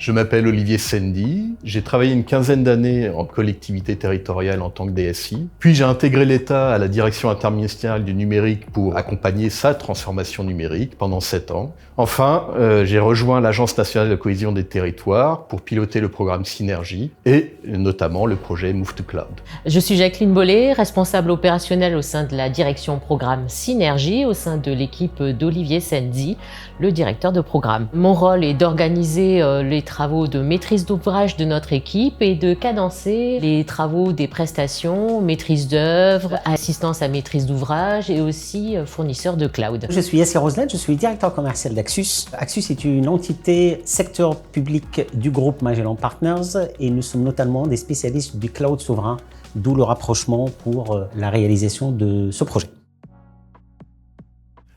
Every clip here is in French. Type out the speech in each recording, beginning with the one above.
Je m'appelle Olivier Sendy, j'ai travaillé une quinzaine d'années en collectivité territoriale en tant que DSI, puis j'ai intégré l'État à la direction interministérielle du numérique pour accompagner sa transformation numérique pendant 7 ans. Enfin, j'ai rejoint l'Agence nationale de cohésion des territoires pour piloter le programme Synergie et notamment le projet Move to Cloud. Je suis Jacqueline Bollet, responsable opérationnelle au sein de la direction programme Synergie, au sein de l'équipe d'Olivier Sendy, le directeur de programme. Mon rôle est d'organiser les travaux de maîtrise d'ouvrage de notre équipe et de cadencer les travaux des prestations, maîtrise d'œuvre, assistance à maîtrise d'ouvrage et aussi fournisseur de cloud. Je suis Yassir Roslet, je suis directeur commercial d'Axus. Axus est une entité secteur public du groupe Magellan Partners et nous sommes notamment des spécialistes du cloud souverain, d'où le rapprochement pour la réalisation de ce projet.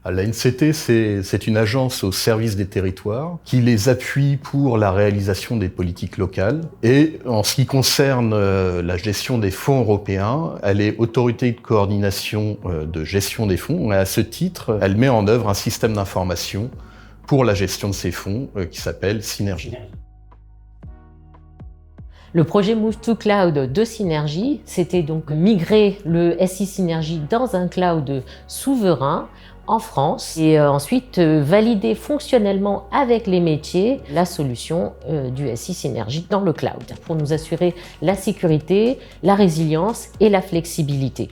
L'ANCT, c'est une agence au service des territoires qui les appuie pour la réalisation des politiques locales. Et en ce qui concerne la gestion des fonds européens, elle est autorité de coordination de gestion des fonds. Et à ce titre, elle met en œuvre un système d'information pour la gestion de ces fonds qui s'appelle Synergie. Le projet Move to Cloud de Synergie, c'était donc migrer le SI Synergie dans un cloud souverain en France et ensuite valider fonctionnellement avec les métiers la solution du SI Synergie dans le cloud pour nous assurer la sécurité, la résilience et la flexibilité.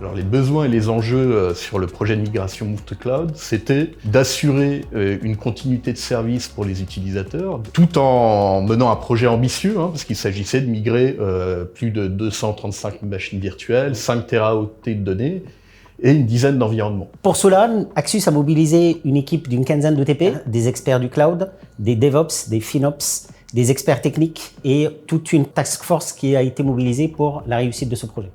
Alors les besoins et les enjeux sur le projet de migration Move to Cloud, c'était d'assurer une continuité de service pour les utilisateurs, tout en menant un projet ambitieux, parce qu'il s'agissait de migrer plus de 235 machines virtuelles, 5 téraoctets de données, et une dizaine d'environnements. Pour cela, Axus a mobilisé une équipe d'une quinzaine de TP, des experts du cloud, des DevOps, des FinOps, des experts techniques et toute une task force qui a été mobilisée pour la réussite de ce projet.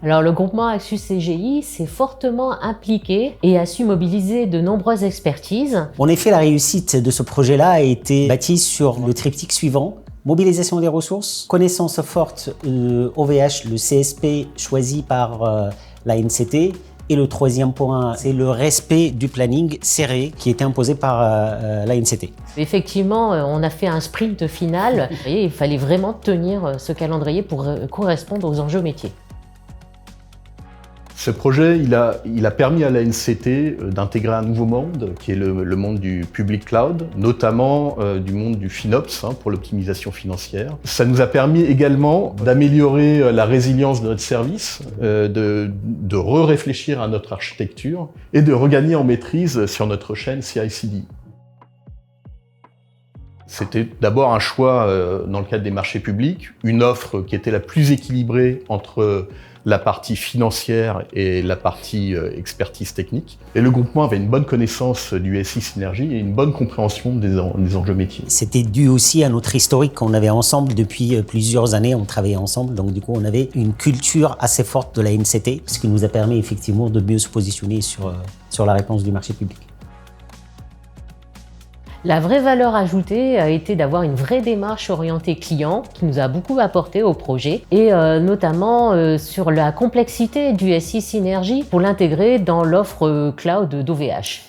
Alors le groupement Axus CGI s'est fortement impliqué et a su mobiliser de nombreuses expertises. En effet, la réussite de ce projet-là a été bâtie sur le triptyque suivant. Mobilisation des ressources, connaissance forte OVH, le CSP choisi par l'ANCT. Et le troisième point, c'est le respect du planning serré qui était imposé par l'ANCT. Effectivement, on a fait un sprint final et il fallait vraiment tenir ce calendrier pour correspondre aux enjeux métiers. Ce projet, il a permis à l'ANCT d'intégrer un nouveau monde, qui est le monde du public cloud, notamment du monde du FinOps, pour l'optimisation financière. Ça nous a permis également d'améliorer la résilience de notre service, de réfléchir à notre architecture et de regagner en maîtrise sur notre chaîne CI/CD. C'était d'abord un choix dans le cadre des marchés publics, une offre qui était la plus équilibrée entre la partie financière et la partie expertise technique. Et le groupement avait une bonne connaissance du SI Synergie et une bonne compréhension des enjeux métiers. C'était dû aussi à notre historique qu'on avait ensemble depuis plusieurs années, on travaillait ensemble, donc du coup on avait une culture assez forte de la NCT, ce qui nous a permis effectivement de mieux se positionner sur la réponse du marché public. La vraie valeur ajoutée a été d'avoir une vraie démarche orientée client qui nous a beaucoup apporté au projet et notamment sur la complexité du SI Synergie pour l'intégrer dans l'offre cloud d'OVH.